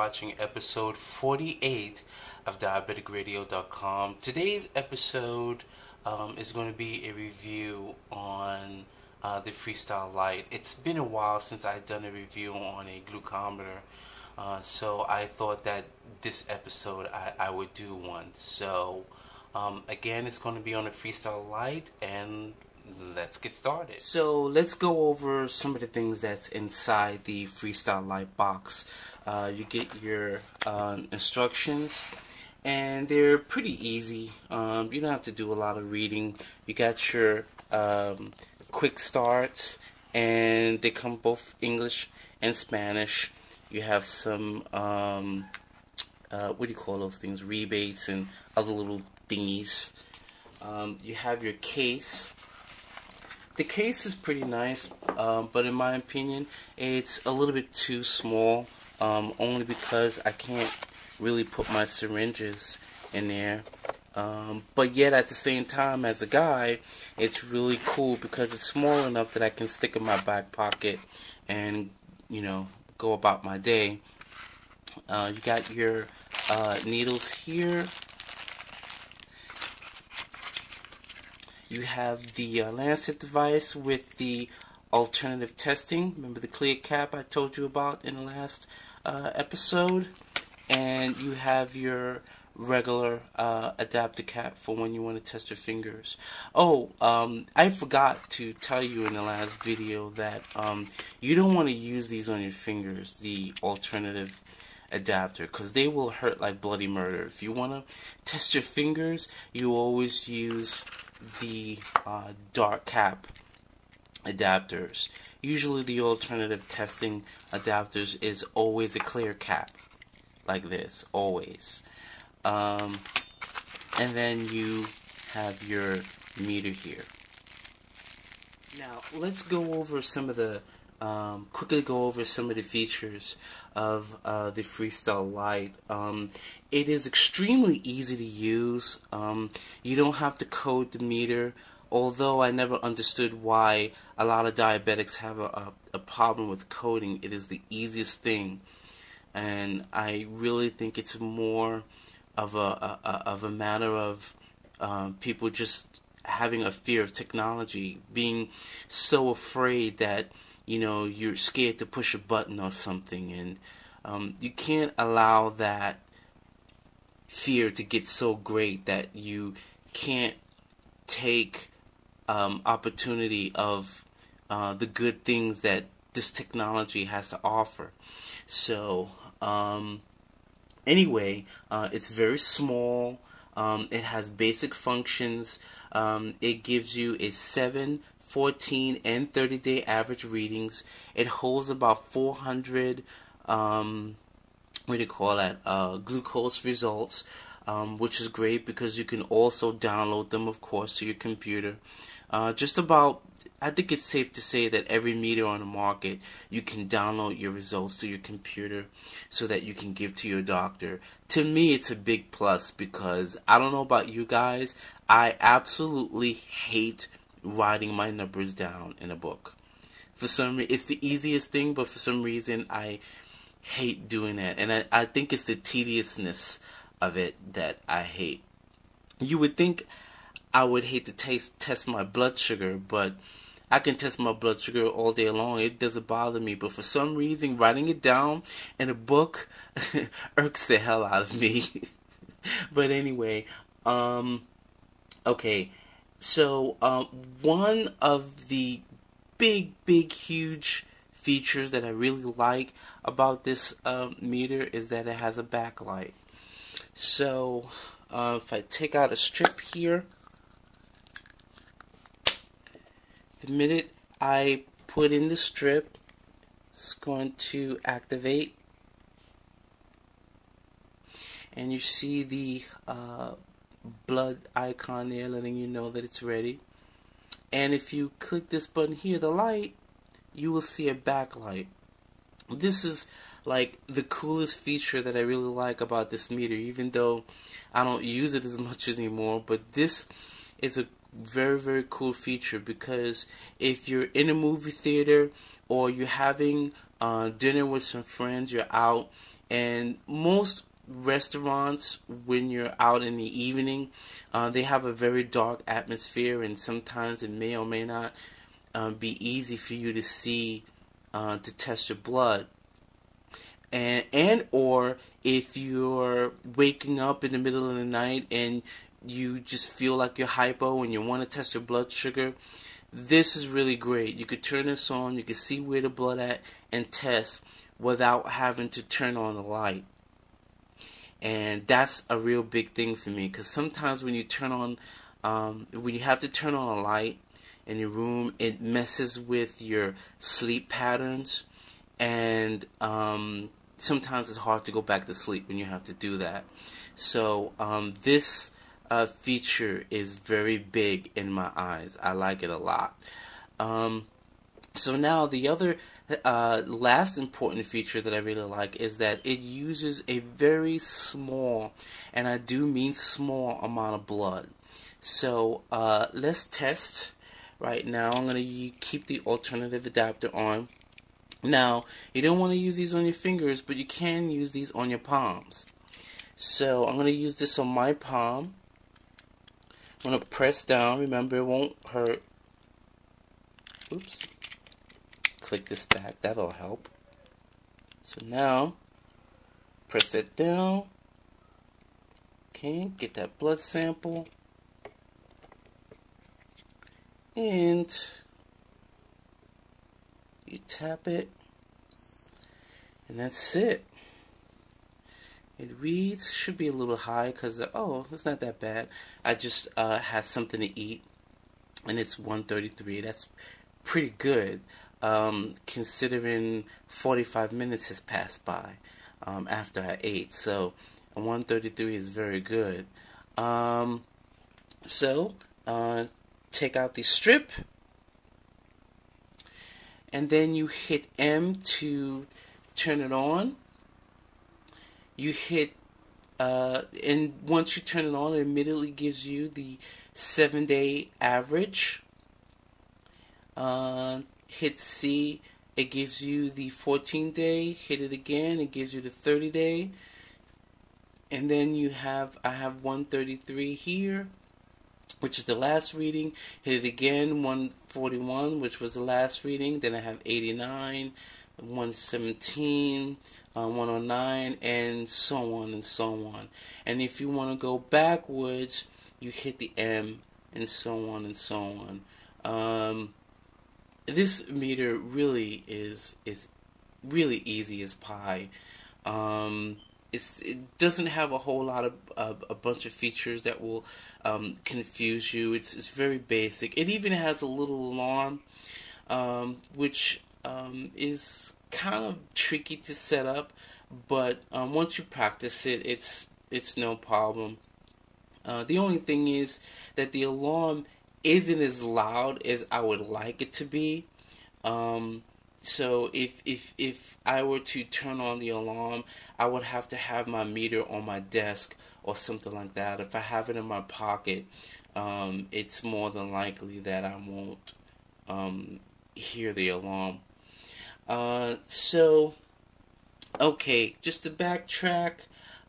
watching episode 48 of DiabeticRadio.com. Today's episode is going to be a review on the FreeStyle Lite. It's been a while since I've done a review on a glucometer, so I thought that this episode I would do one. So again, it's going to be on the FreeStyle Lite, and let's get started. So let's go over some of the things that's inside the FreeStyle Lite box. You get your instructions, and they're pretty easy. You don't have to do a lot of reading. You got your quick start, and they come both English and Spanish. You have some what do you call those things, rebates and other little thingies. You have your case. The case is pretty nice, but in my opinion, it's a little bit too small, only because I can't really put my syringes in there. But yet, at the same time, as a guy, it's really cool because it's small enough that I can stick in my back pocket and, you know, go about my day. You got your needles here. You have the Lancet device with the alternative testing. Remember the clear cap I told you about in the last episode? And you have your regular adapter cap for when you want to test your fingers. Oh, I forgot to tell you in the last video that you don't want to use these on your fingers, the alternative adapter, because they will hurt like bloody murder. If you want to test your fingers, you always use the dark cap adapters. Usually the alternative testing adapters is always a clear cap, like this, always. And then you have your meter here. Now let's go over some of the quickly go over some of the features of the FreeStyle Lite. It is extremely easy to use. You don't have to code the meter, although I never understood why a lot of diabetics have a problem with coding. It is the easiest thing, and I really think it's more of a matter of people just having a fear of technology, being so afraid that, you know, you're scared to push a button or something, and you can't allow that fear to get so great that you can't take opportunity of the good things that this technology has to offer. So anyway, it's very small. It has basic functions. It gives you a 7, 14, and 30-day average readings. It holds about 400 what do you call that, glucose results, which is great because you can also download them, of course, to your computer. Just about, I think it's safe to say that every meter on the market, you can download your results to your computer so that you can give to your doctor. To me, it's a big plus because I don't know about you guys, I absolutely hate writing my numbers down in a book. For some reason, it's the easiest thing, but for some reason, I hate doing that. And I think it's the tediousness of it that I hate. You would think I would hate to test my blood sugar, but I can test my blood sugar all day long. It doesn't bother me. But for some reason, writing it down in a book irks the hell out of me. But anyway, okay. So one of the big, huge features that I really like about this meter is that it has a backlight. So if I take out a strip here, the minute I put in the strip, it's going to activate, and you see the blood icon there letting you know that it's ready. And if you click this button here, the light, you will see a backlight. This is like the coolest feature that I really like about this meter, even though I don't use it as much anymore. But this is a very cool feature, because if you're in a movie theater or you're having dinner with some friends, you're out And most restaurants, when you're out in the evening, they have a very dark atmosphere, and sometimes it may or may not be easy for you to see to test your blood. And or if you're waking up in the middle of the night and you just feel like you're hypo and you want to test your blood sugar, this is really great. You could turn this on, you can see where the blood at and test without having to turn on the light. And that's a real big thing for me, because sometimes when you turn on, when you have to turn on a light in your room, it messes with your sleep patterns, and sometimes it's hard to go back to sleep when you have to do that. So this feature is very big in my eyes. I like it a lot. So now the other last important feature that I really like is that it uses a very small, and I do mean small, amount of blood. So let's test right now. I'm going to keep the alternative adapter on. Now, you don't want to use these on your fingers, but you can use these on your palms. So I'm going to use this on my palm. I'm going to press down. Remember, it won't hurt. Oops. Click this back. That'll help. So now, press it down. Okay, get that blood sample. And you tap it. And that's it. It reads, should be a little high because, oh, it's not that bad. I just had something to eat, and it's 1:33. That's pretty good, considering 45 minutes has passed by after I ate. So 1:33 is very good. Take out the strip, and then you hit M to turn it on. You hit, and once you turn it on, it immediately gives you the 7-day average. Hit C, it gives you the 14-day. Hit it again, it gives you the 30-day. And then I have 133 here, which is the last reading. Hit it again, 141, which was the last reading. Then I have 89, 117, 109, and so on and so on. And if you want to go backwards, you hit the M, and so on and so on. This meter really is really easy as pie. It doesn't have a whole lot of a bunch of features that will confuse you. It's very basic. It even has a little alarm, which is kind of tricky to set up, but once you practice it, it's no problem. The only thing is that the alarm isn't as loud as I would like it to be. So if I were to turn on the alarm, I would have to have my meter on my desk or something like that. If I have it in my pocket, it's more than likely that I won't hear the alarm. Okay, just to backtrack,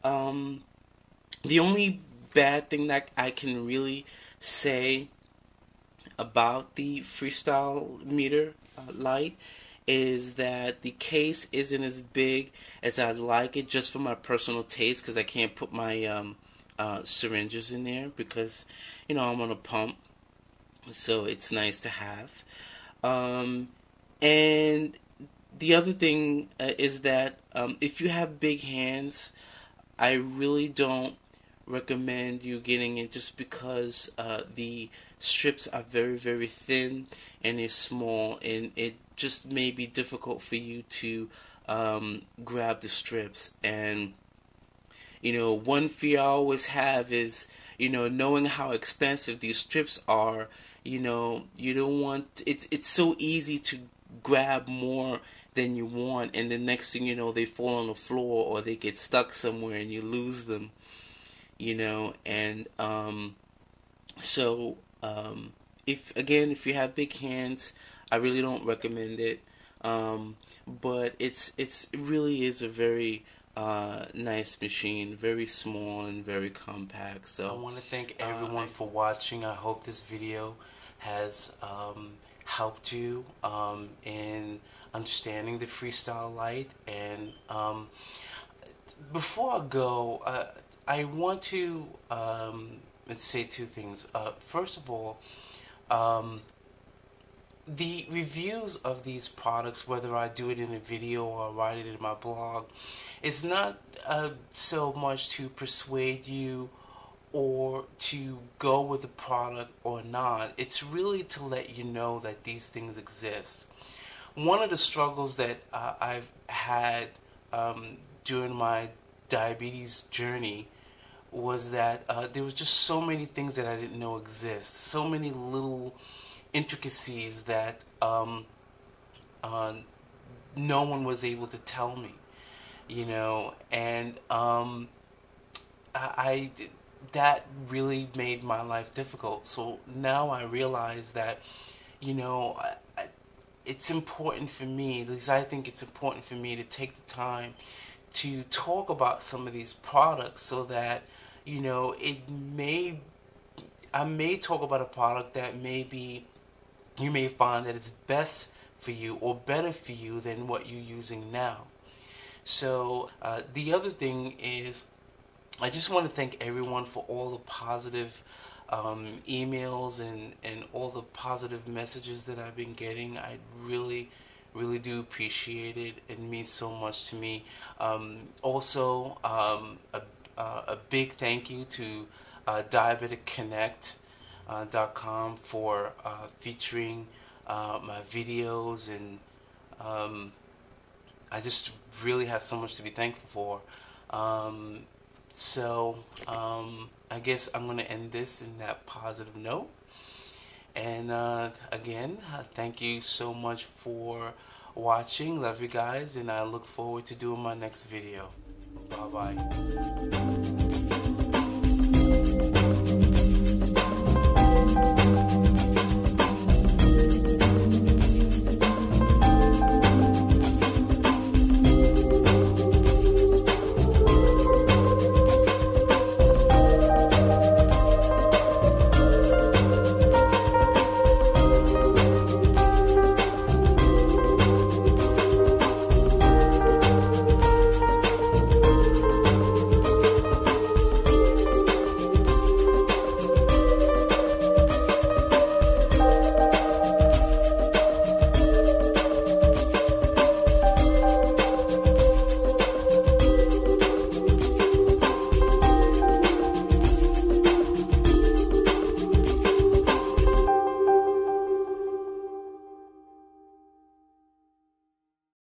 the only bad thing that I can really say about the FreeStyle meter Lite is that the case isn't as big as I'd like it, just for my personal taste, because I can't put my syringes in there because, you know, I'm on a pump, so it's nice to have. And the other thing is that if you have big hands, I really don't recommend you getting it, just because the strips are very, very thin and they're small, and it just may be difficult for you to grab the strips. And you know, one fear I always have is, you know, knowing how expensive these strips are, you know, you don't want, it's so easy to grab more than you want, and the next thing you know, they fall on the floor or they get stuck somewhere and you lose them, you know. And if you have big hands, I really don't recommend it. But it really is a very nice machine, very small and very compact. So I want to thank everyone for watching. I hope this video has helped you in understanding the FreeStyle Lite. And before I go, I want to say two things. First of all, the reviews of these products, whether I do it in a video or write it in my blog, is not so much to persuade you or to go with the product or not. It's really to let you know that these things exist. One of the struggles that I've had during my diabetes journey was that there was just so many things that I didn't know exist, so many little intricacies that no one was able to tell me, you know, and that really made my life difficult. So now I realize that, you know, it's important for me, at least I think it's important for me to take the time to talk about some of these products so that, you know, I may talk about a product that maybe you may find that it's best for you or better for you than what you're using now. So the other thing is, I just want to thank everyone for all the positive emails and all the positive messages that I've been getting. I really do appreciate it. It means so much to me. Also, a big thank you to DiabeticConnect.com for featuring my videos, and I just really have so much to be thankful for. So I guess I'm going to end this in that positive note. And again, thank you so much for watching. Love you guys, and I look forward to doing my next video. Bye-bye.